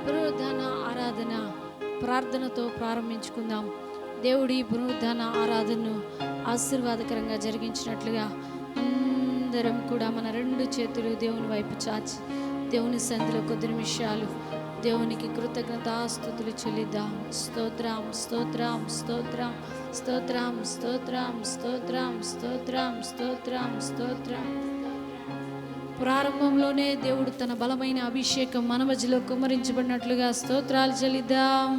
పునరుద్ధాన ఆరాధన ప్రార్థనతో ప్రారంభించుకుందాం. దేవుడి పునరుద్ధాన ఆరాధనను ఆశీర్వాదకరంగా జరిగించినట్లుగా అందరం కూడా మన రెండు చేతులు దేవుని వైపు చాచి దేవుని సన్నిధిలో కొద్ది నిమిషాలు దేవునికి కృతజ్ఞతాస్తుతులు చెల్లిద్దాం. స్తోత్రం స్తోత్రం స్తోత్రం స్తోత్రం స్తోత్రం స్తోత్రం స్తోత్రం స్తోత్రం స్తోత్రం. ప్రారంభంలోనే దేవుడు తన బలమైన అభిషేకం మన మధ్యలో కుమ్మరించబడినట్లుగా స్తోత్రాలు చెల్లిద్దాం.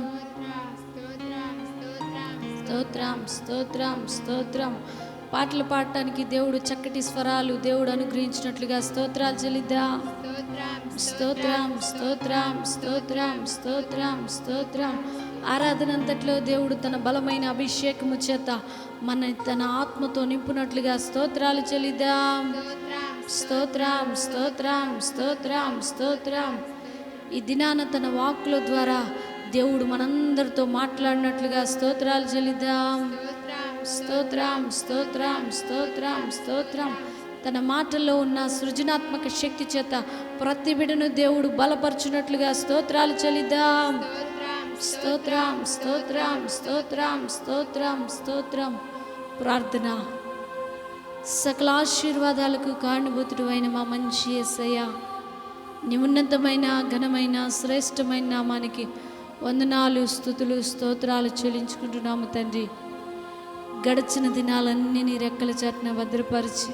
స్తోత్రం స్తోత్రం స్తోత్రం. పాటలు పాడటానికి దేవుడు చక్కటి స్వరాలు దేవుడు అనుగ్రహించినట్లుగా స్తోత్రాలు చెల్లిద్దాం. స్తోత్రం స్తోత్రం స్తోత్రం స్తోత్రం స్తోత్రం. ఆరాధన అంతట్లో దేవుడు తన బలమైన అభిషేకము చేత మన తన ఆత్మతో నింపునట్లుగా స్తోత్రాలు చెల్లిద్దాం. స్తోత్రం స్తోత్రం స్తోత్రం స్తోత్రం. ఈ దినాన తన వాక్కుల ద్వారా దేవుడు మనందరితో మాట్లాడినట్లుగా స్తోత్రాలు చెల్లిద్దాం. స్తోత్రం స్తోత్రం స్తోత్రం స్తోత్రం. తన మాటల్లో ఉన్న సృజనాత్మక శక్తి చేత ప్రతి బిడ్డను దేవుడు బలపరచునట్లుగా స్తోత్రాలు చెల్లిద్దాం. స్తోత్రం స్తోత్రం స్తోత్రం స్తోత్రం స్తోత్రం. ప్రార్థన. సకల ఆశీర్వాదాలకు కారణభూతుడు అయిన మా మంచి యేసయ్య, నీ ఉన్నతమైన ఘనమైన శ్రేష్టమైన నామానికి వందనాలు స్తుతులు స్తోత్రాలు చెల్లించుకుంటున్నాము తండ్రి. గడిచిన దినాలన్నీ నీ రెక్కల చాటున భద్రపరిచి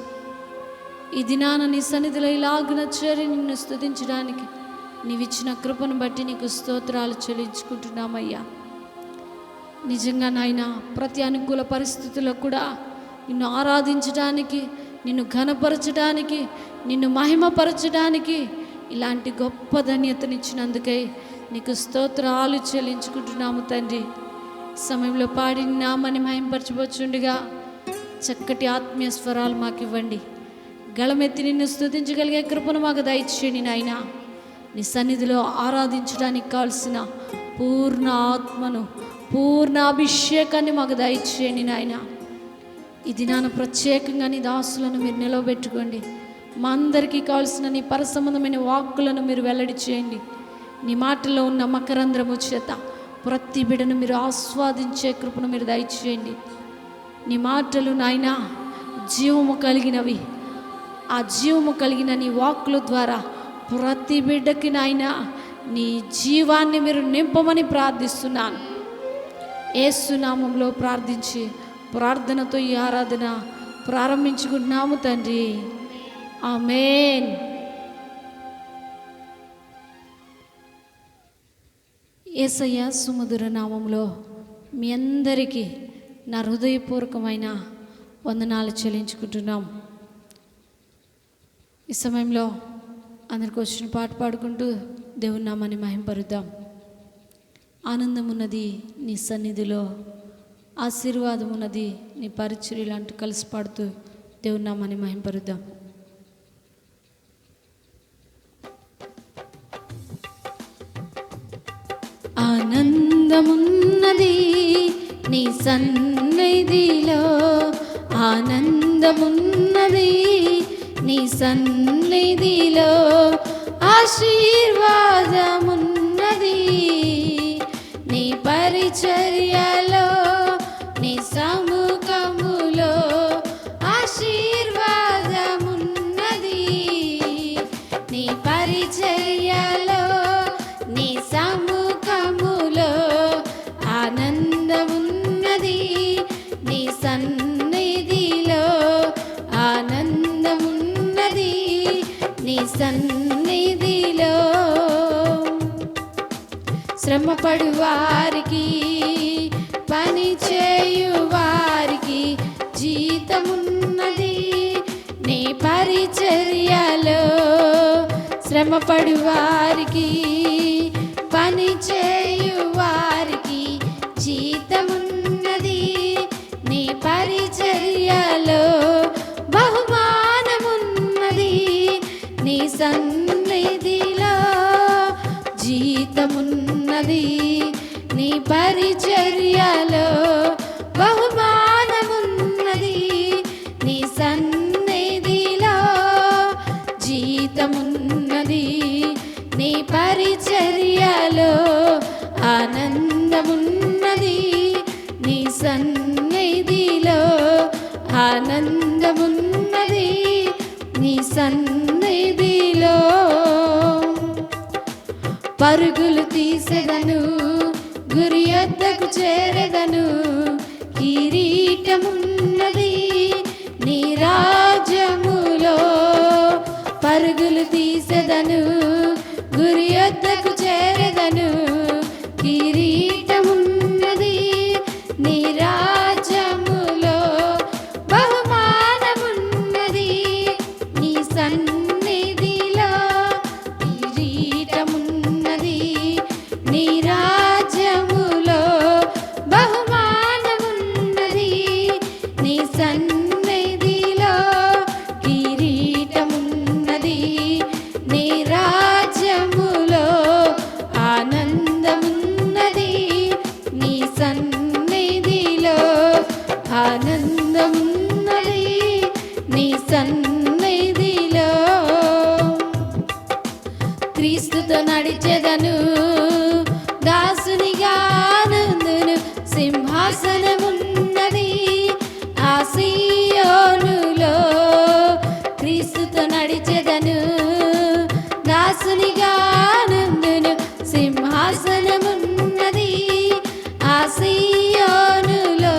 ఈ దినాన నీ సన్నిధిలో ఇలాగున చేరి నిన్ను స్తుతించడానికి నీవిచ్చిన కృపను బట్టి నీకు స్తోత్రాలు చెల్లించుకుంటున్నామయ్యా. నిజంగా నాయనా, ప్రతి అనుకూల పరిస్థితుల్లో కూడా నిన్ను ఆరాధించడానికి, నిన్ను ఘనపరచడానికి, నిన్ను మహిమపరచడానికి ఇలాంటి గొప్ప ధన్యతనిచ్చినందుకై నీకు స్తోత్రాలు చెల్లించుకుంటున్నాము తండ్రి. సమయంలో పాడి నామని మహిమపరచబోచుండగా చక్కటి ఆత్మీయ స్వరాలు మాకు ఇవ్వండి. గళమెత్తి నిన్ను స్తుతించగలిగే కృపను మాకు దయచేయండి నాయనా. నీ సన్నిధిలో ఆరాధించడానికి కావాల్సిన పూర్ణ ఆత్మను, పూర్ణ అభిషేకాన్ని మాకు దయచేయండి నాయనా. ఈ దినాన ప్రత్యేకంగా నీ దాసులను మీరు నిలవబెట్టుకోండి. మా అందరికీ కావాల్సిన నీ పరసంబంధమైన వాక్కులను మీరు వెల్లడి చేయండి. నీ మాటల్లో ఉన్న మకరంధ్రము చేత ప్రతి బిడను మీరు ఆస్వాదించే కృపను మీరు దయచేయండి. నీ మాటలు నాయనా జీవము కలిగినవి. ఆ జీవము కలిగిన నీ వాక్కుల ద్వారా ప్రతి బిడ్డకి నాయనా నీ జీవాన్ని మీరు నింపమని ప్రార్థిస్తున్నాను. యేసు నామములో ప్రార్థించి ప్రార్థనతో ఈ ఆరాధన ప్రారంభించుకుంటున్నాము తండ్రి. ఆమేన్. యేసయ్య సుమధుర నామంలో మీ అందరికీ నా హృదయపూర్వకమైన వందనాలు చెల్లించుకుంటున్నాం. ఈ సమయంలో అందరికి వచ్చిన పాట పాడుకుంటూ దేవుని నామాన్ని మహింపరుద్దాం. ఆనందం ఉన్నది నీ సన్నిధిలో, ఆశీర్వాదం ఉన్నది నీ పరిచర్యలు అంటూ కలిసి పాడుతూ దేవుని నామాన్ని మహింపరుద్దాం. ఆనందమున్నది నీ సన్నిధిలో, ఆనందమున్నది నీ సన్నిధిలో, ఆశీర్వాదమున్నది నీ పరిచర్యలో, నీ సముఖములో, ఆశీర్వాదమున్నది నీ పరిచర్యలో, నీ సముఖములో, ఆనందమున్నది నీ సన్నిధిలో, ఆనందమున్నది నీ సన్నిధిలో. శ్రమపడు వారికి, పని చేయు వారికి జీతమున్నది నీ పరిచర్యలో. శ్రమపడు వారికి, పని చేయు వారికి జీతమున్నది నీ పరిచర్యలో. బహుమానమున్నది నీ సన్నిధిలో, జీతమున్నది నీ పరిచర్యలో. బహుమానమున్నది నీ సన్నిధిలో, జీతమున్నది నీ పరిచర్యలో. నీ సన్నిధిలో పరుగులు తీసెదను, గురి యొద్దకు చేరెదను. కిరీటమున్నది నీ రాజ్యములో, పరుగులు తీసెదను, గురి యొద్దకు చేరెదను. కిరీటమున్నది నీ రాజ్యములో, బహుమానమున్నది నీ సన్నిధిలో. కిరీటమున్నది నీ రాజ్యములో, బహుమానమున్నది నీ సన్నిధిలో. కిరీటమున్నది నీ రాజ్యములో, ఆనందమున్నది నీ సన్నిధిలో. ఆనందమున్నది నీ సన్నిధిలో. క్రీస్తుతో నడిచెదను, దాసునిగా నందును. సింహాసనమున్నది ఆ సీయోనులో. క్రీస్తుతో నడిచెదను, దాసునిగా నందును. సింహాసనమున్నది ఆ సీయోనులో,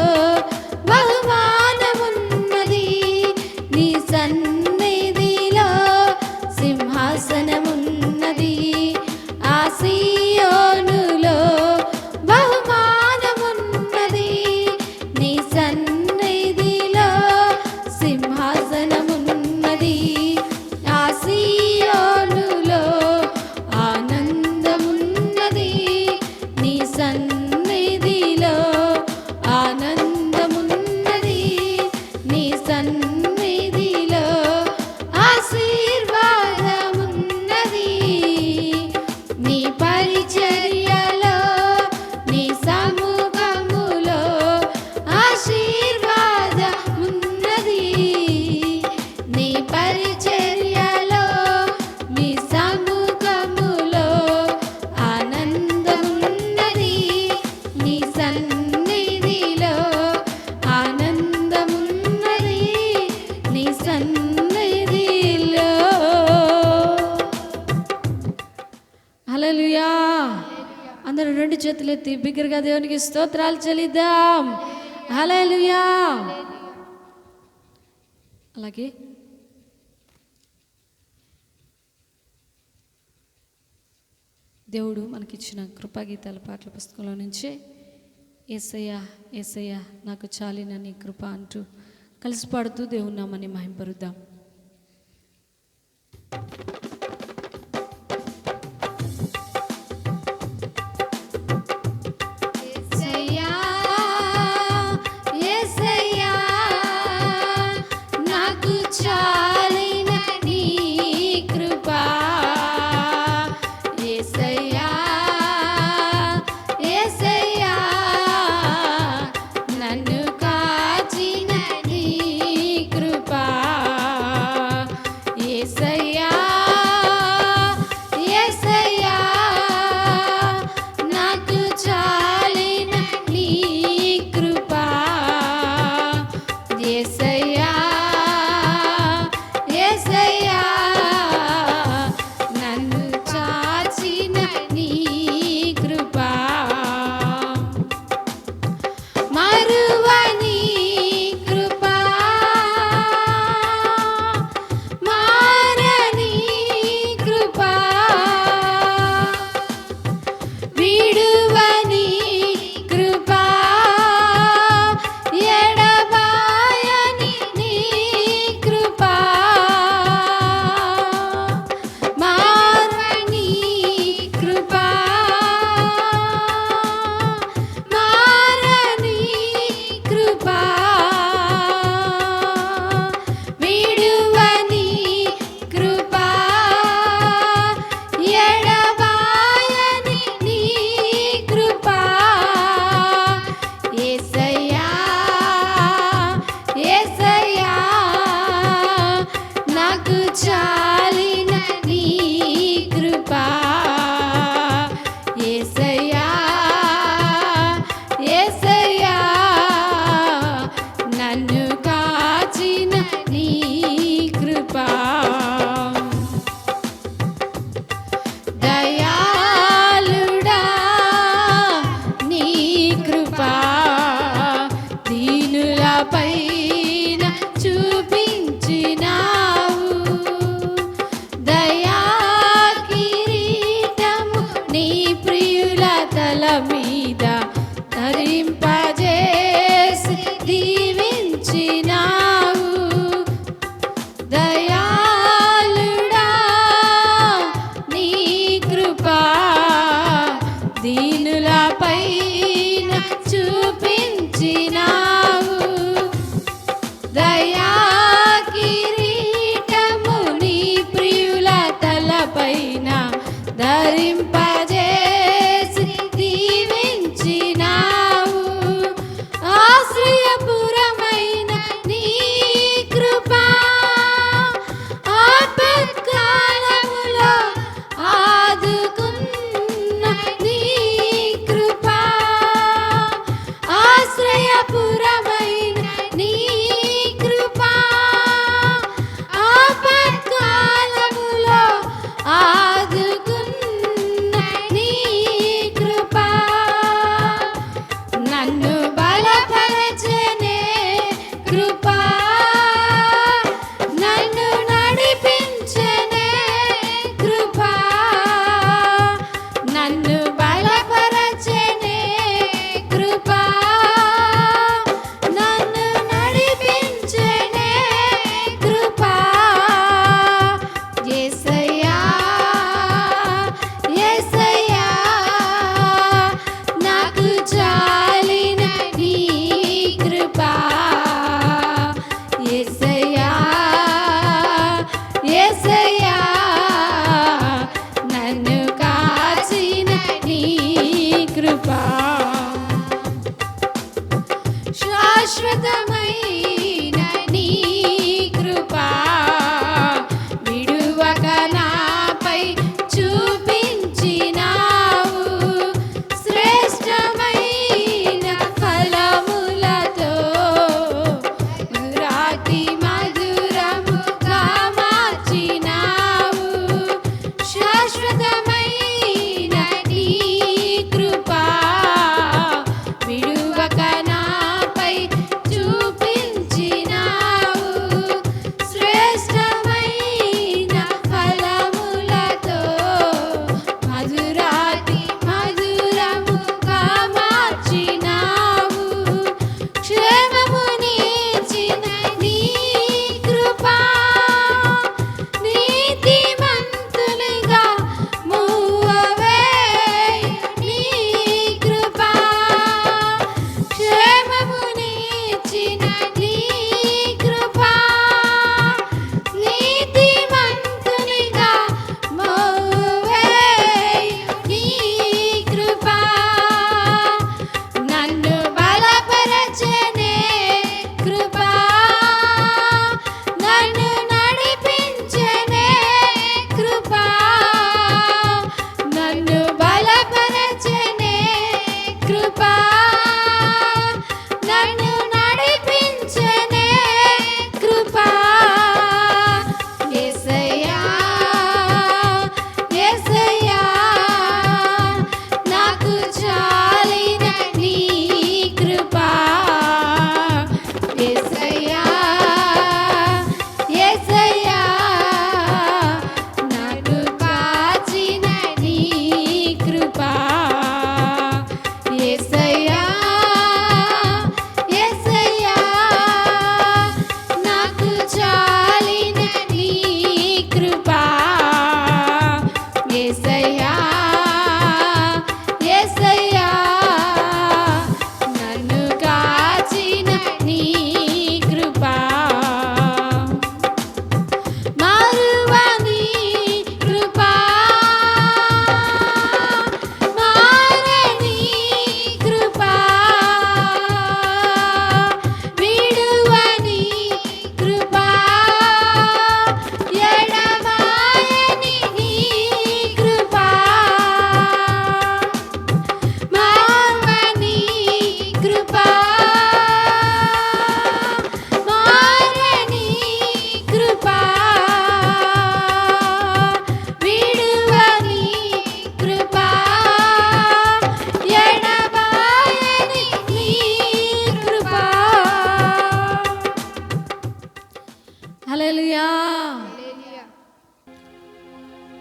బహుమానమున్నది నీ సన్నిధిలో. సింహాసనమున్నది ఆ సీయోనులో, బహుమానమున్నది నీ సన్నిధిలో. సింహాసనమున్నది ఆ సీయోనులో, ఆనందమున్నది నీ సన్నిధిలో. ఆనందమున్నది నీ సన్నిధిలో. ఆశీర్వాదమున్నది నీ పరిచర్యలో, నీ సముఖములో. ఆశీర్వాదమున్నది నీ పరిచర్యలో, నీ సముఖములో. ఆనందమున్నది నీ సన్నిధిలో. ఆనందమున్నది నీ సన్నిధిలో. హల్లెలూయా. అందరూ రెండు చేతులు ఎత్తి బిగ్గరగా దేవునికి స్తోత్రాలు చెల్లిద్దాం. హల్లెలూయా. అలాగే దేవుడు మనకిచ్చిన కృపాగీతాల పాటల పుస్తకంలో నుంచి యేసయ్యా యేసయ్యా నాకు చాలిన నీ కృప అంటూ కలిసి పాడుతూ దేవుని నామాన్ని మహింపరుద్దాం. యేసయ్యా యేసయ్యా నాకు చాలిన నీ కృప. యేసయ్యా యేసయ్యా నన్ను కాచిన నీ కృప. యేసయ్యా యేసయ్యా నాకు చాలిన నీ కృప. యేసయ్యా యేసయ్యా నన్ను చాచిన నీ కృప. మరువని కృప, మారని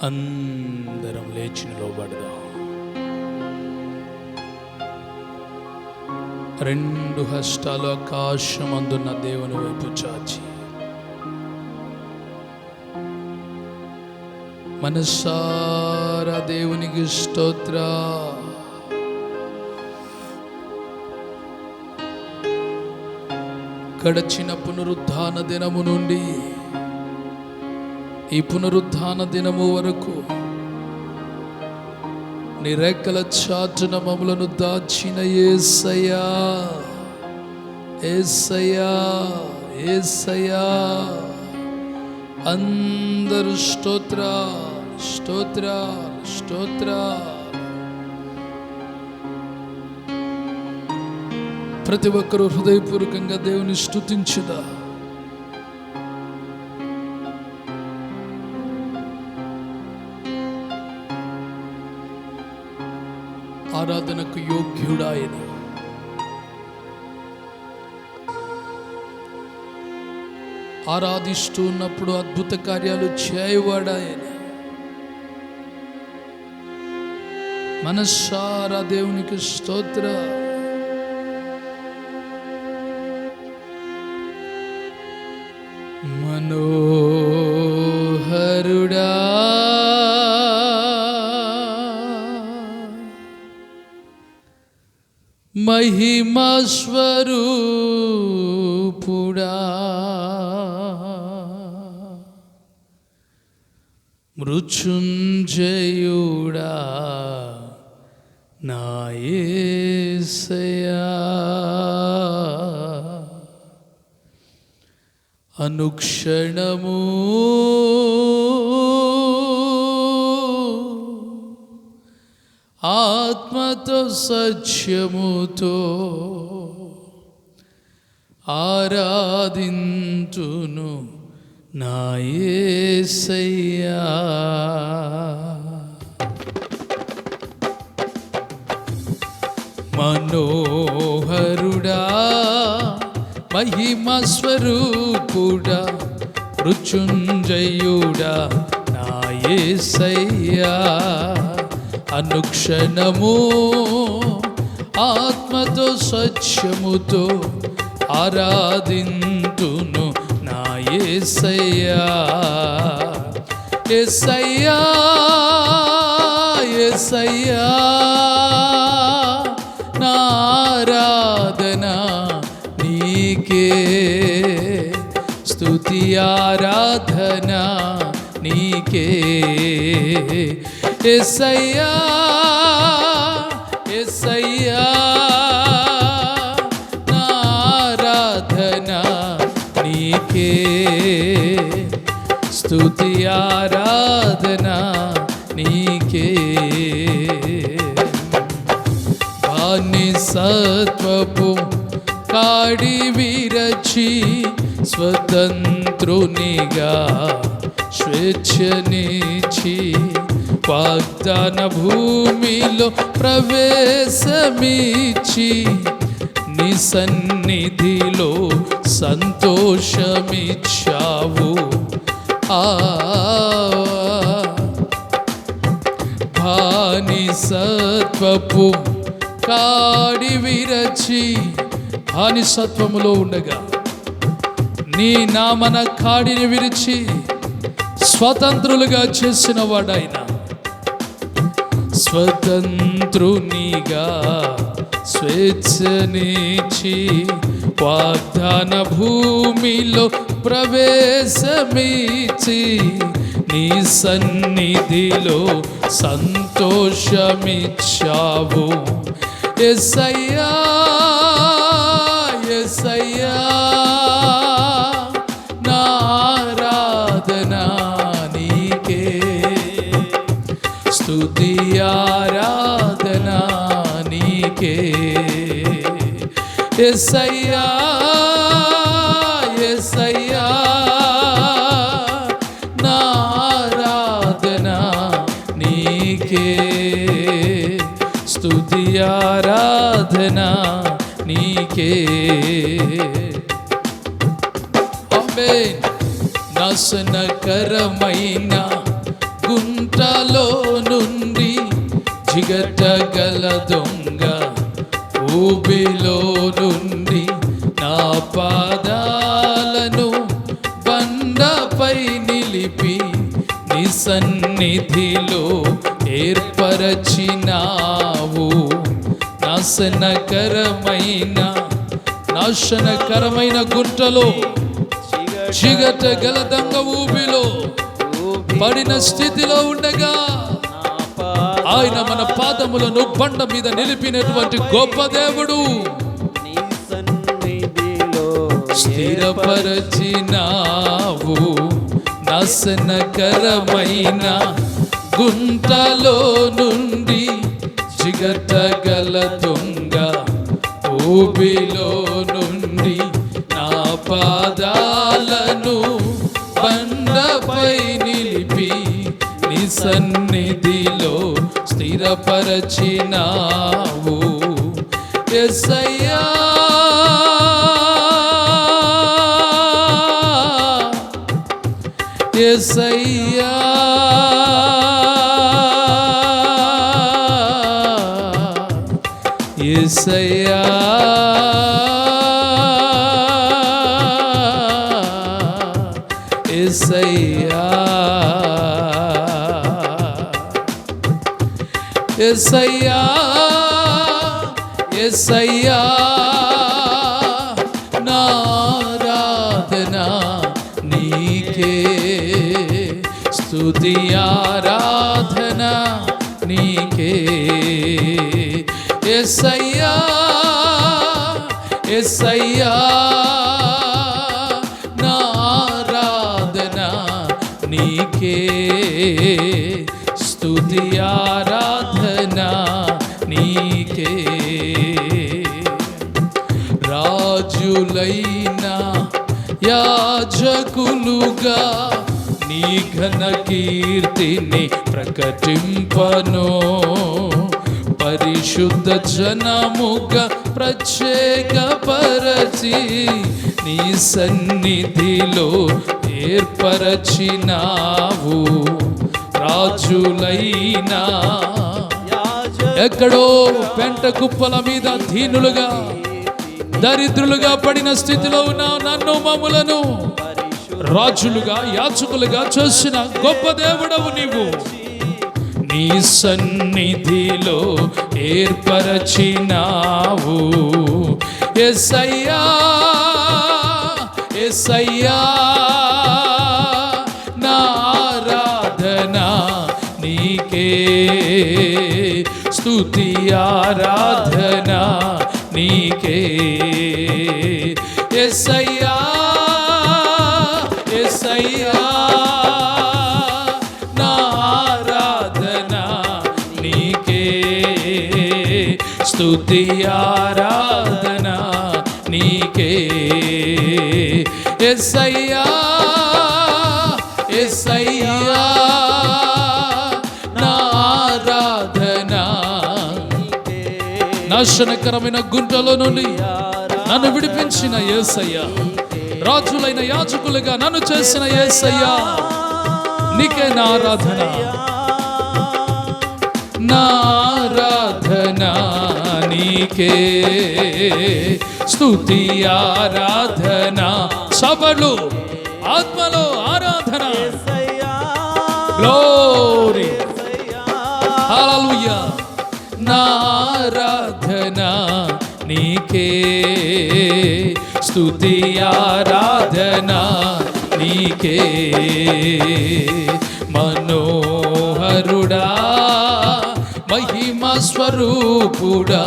అందరం లేచి నిలబడదాం. రెండు హస్తాలు ఆకాశం అందున్న దేవుని వైపు చాచి మనసారా దేవునికి స్తోత్ర. గడచిన పునరుద్ధాన దినము నుండి ఈ పునరుద్ధాన దినము వరకు నీ రెక్కల చాటున మమ్మలను దాచిన యేసయ్యా, యేసయ్యా, యేసయ్యా. అందరూ స్తోత్ర స్తోత్ర స్తోత్ర. ప్రతి ఒక్కరూ హృదయపూర్వకంగా దేవుని స్తుతించుదా. ఆరాధనకు యోగ్యుడాయన, ఆరాధిస్తూ ఉన్నప్పుడు అద్భుత కార్యాలు చేయవాడాయన. మనసారా దేవునికి స్తోత్ర. మనోహరుడా మహిమా స్వరూపుడా మృత్యుంజయుడా నా యేసయ్యా. అనుక్షణము ఆత్మతో సత్యముతో ఆరాధింతును నా యేసయ్యా. మనోహరుడా మహిమ స్వరూపుడా మృత్యుంజయుడా నా యేసయ్యా. అనుక్షణము ఆత్మతో సత్యముతో ఆరాధింతును నా యేసయ్యా. యేసయ్యా, యేసయ్యా, నా ఆరాధన నీకే, స్తుతి ఆరాధన నీకే. యేసయ్యా, యేసయ్యా, నా ఆరాధన నీకే, స్తుతి ఆరాధన నీకే. బానిసత్వపు కాడి విరచి స్వతంత్రునిగా స్వేచ్ఛనిచ్చి వాగ్దాన భూమిలో ప్రవేశమిచ్చి నీ సన్నిధిలో సంతోషమిచ్చావు. బానిసత్వపు కాడి విరచి, బానిసత్వములో ఉండగా నీ నామన కాడిని విరిచి స్వతంత్రులుగా చేసిన వాడాయన. స్వతంత్రునిగా స్వేచ్ఛనిచ్చి వాగ్దాన భూమిలో ప్రవేశమిచ్చి నీ సన్నిధిలో సంతోషమిచ్చావు. యేసయ్యా, యేసయ్యా, నా ఆరాధన నీకే, స్తుతి ఆరాధన నీకే. యేసయ్యా, యేసయ్యా, నా ఆరాధన నీకే, స్తుతి ఆరాధన నీకే. ఆమేన్. నాశనకరమైన గుంట గుంటలో నుండి జిగటగల దొంగ, ఊబిలో నుండి నా పాదాలను బండపై నిలిపి నీ సన్నిధిలో ఏర్పరచినావు. నాశనకరమైన గుంటలో చిగటగల దొంగ ఊబిలో పడిన స్థితిలో ఉండగా ఆయన మన పాదములను బండ మీద నిలిపినటువంటి గొప్ప దేవుడు. స్థిరపరచినావు నాశనకరమైన గుంటలో నుండి జిగటగల దొంగ, ఊబిలో నుండి నా పాదాలను బండపై నిలిపి నీ సన్నిధిలో స్థిరపరచినావు. యేసయ్యా యేసయ్యా యేసయ్యా యేసయ్యా యేసయ్యా యేసయ్యా నా ఆరాధన నీకే, స్తుతి ఆరాధన నీకే. యేసయ్యా యేసయ్యా నా ఆరాధన నీకే, స్తుతి ఆరాధన నీకే. రాజులైన యాజకులుగా నీ ఘన కీర్తిని ప్రకటింపను. పరిశుద్ధ జనముగా ప్రత్యేకపరచి నీ సన్నిధిలో ఏర్పరచినావు. రాజులైనా ఎక్కడో పెంట కుప్పల మీద దీనులుగా దరిద్రులుగా పడిన స్థితిలో ఉన్న నన్ను మమ్ములను రాజులుగా యాజకులుగా చేసిన గొప్ప దేవుడవు నీవు. నీ సన్నిధిలో ఏర్పరచినావు. యేసయ్యా యేసయ్యా నా ఆరాధన నీకే, స్తుతి ఆరాధన నీకే. యేసయ్యా యేసయ్యా నా ఆరాధన నీకే, స్తుతి ఆరాధన నీకే. యేసయ్యా యేసయ్యా నా ఆరాధన. నాశనకరమైన గుంటలో నుండి నన్ను విడిపించిన యేసయ్యా, రాజులైన యాజకులుగా నన్ను చేసిన యేసయ్యా, నీకే నా ఆరాధన. నా ఆరాధన నీకే, స్తుతి ఆరాధన. సభలు ఆత్మలో ఆరాధన. గ్లోరీ హల్లెలూయా. నా ఆరాధన నీకే, స్తుతి ఆరాధన నీకే. మనోహరుడా మహిమ స్వరూపుడా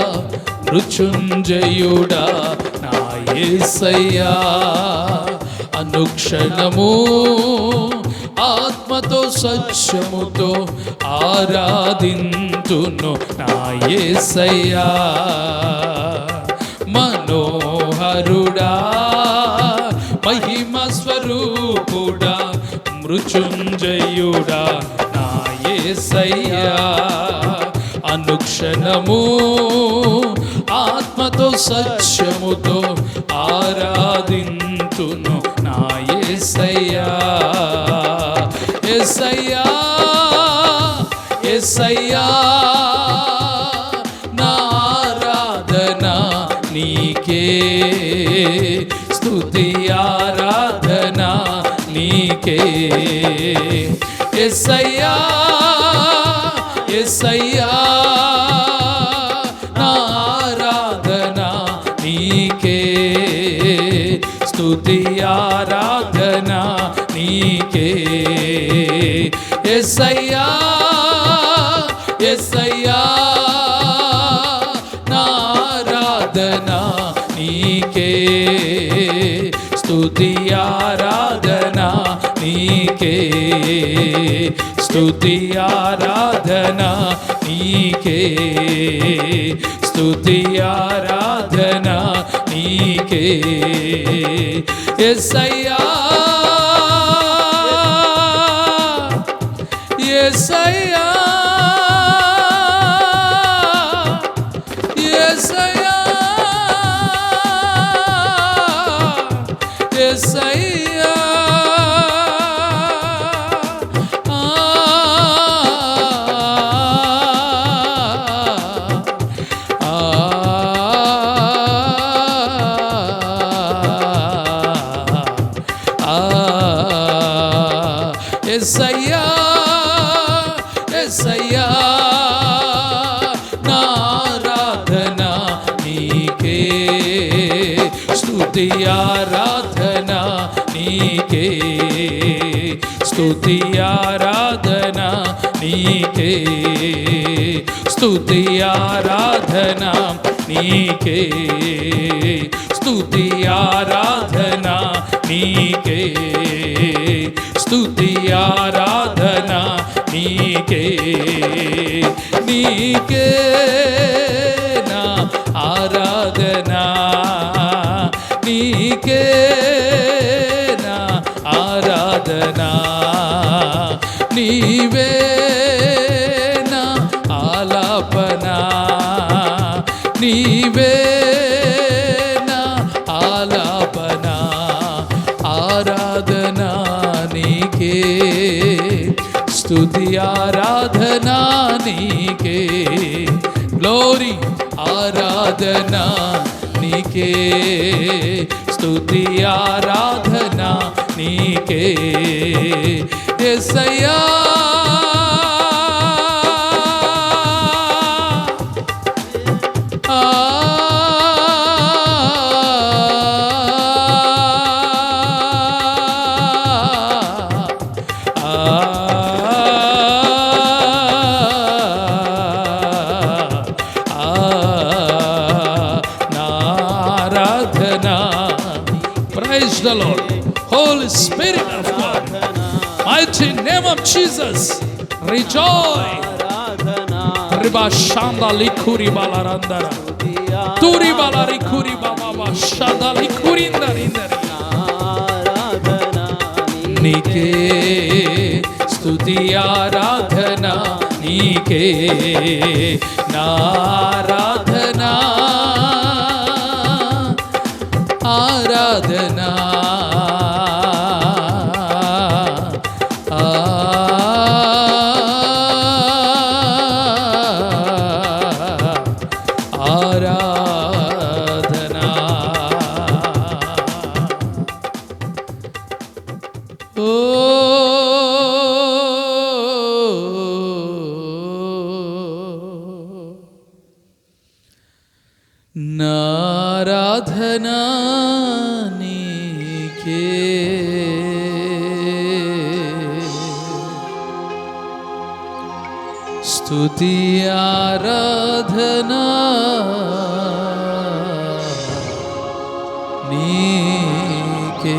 మృత్యుంజయుడా నా యేసయ్యా, అనుక్షణము ఆత్మతో సత్యముతో ఆరాధింతును నా యేసయ్యా. మనోహరుడా మహిమ స్వరూపుడా మృత్యుంజయుడా నా యేసయ్యా, అనుక్షణము ఆత్మతో సత్యముతో ఆరాధింతును నా యేసయ్యా. యేసయ్యా యేసయ్యా నా ఆరాధన నీకే, స్తుతి ఆరాధన నీకే. యేసయ్యా యేసయ్యా నా ఆరాధన నీకే, స్తుతి ఆరాధన నీకే. యేసయ్యా యేసయ్యా నా ఆరాధన నీకే, స్తుతి ఆరాధన నీకే, స్తుతి ఆరాధన నీకే, స్తుతి ఆరాధన నీకే. యేసయ్యా యేసయ్యా యేసయ్యా యేసయ్యా యేసయ్యా యేసయ్యా నా ఆరాధన నీకే, స్తుతి ఆరాధన నీకే, స్తుతి ఆరాధన నీకే, స్తుతి ఆరాధన నీకే, స్తుతి ఆరాధన నీకే, స్తుతి ఆరాధన నీకే. నీకే నా ఆరాధన, నీకే నా ఆరాధన, నీవే నా ఆలాపన, నీవే నా ఆలాపన. ఆరాధన నీకే, స్తుతి ఆరాధన నీకే. గ్లోరీ ఆరాధన నీకే, స్తుతి ఆరాధన నీకే. యేసయ్యా Praise the Lord. Holy Spirit of God, mighty name of Jesus, rejoice. Riba shanda likuri balarandara, turi balarikuri baba shanda likuri indarindari. Nike స్తుతి ఆరాధన నీకే, నా ఆరాధన ఆరాధన ఆరాధన. ఓ నారాధన నీకే, స్తుతి ఆరాధన నీకే.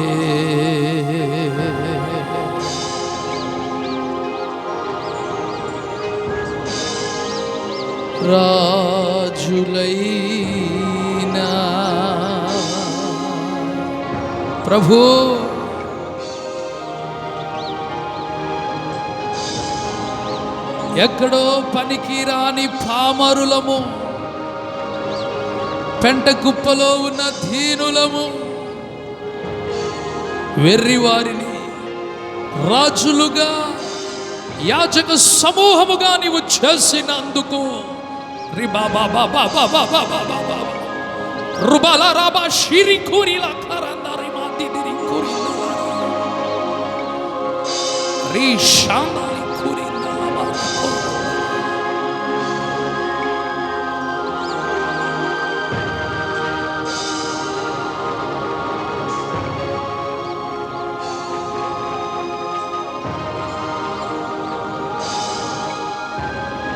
రాజులైనా ప్రభు ఎక్కడో పనికి రాని పామరులము, పెంట కుప్పలో ఉన్న దీనులము, వెర్రి వారిని రాజులుగా యాజక సమూహముగా నీవు చేసినందుకు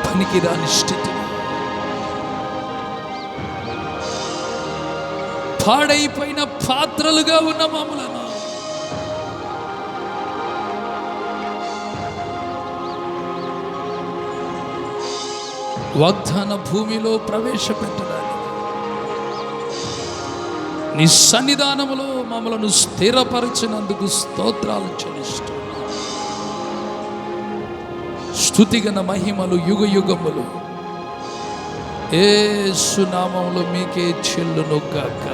పనికిరాని స్థితి, పాడైపోయిన పాత్రలుగా ఉన్న మమ్మలను వాగ్దాన భూమిలో ప్రవేశపెట్టడానికి నీ సన్నిధానములో మమ్మలను స్థిరపరిచినందుకు స్తోత్రాలు చెల్లిస్తున్నాను. స్తుతిగణ మహిమలు యుగ యుగములు యేసు నామములో మీకే చెల్లును గాక.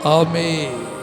ఆమేన్.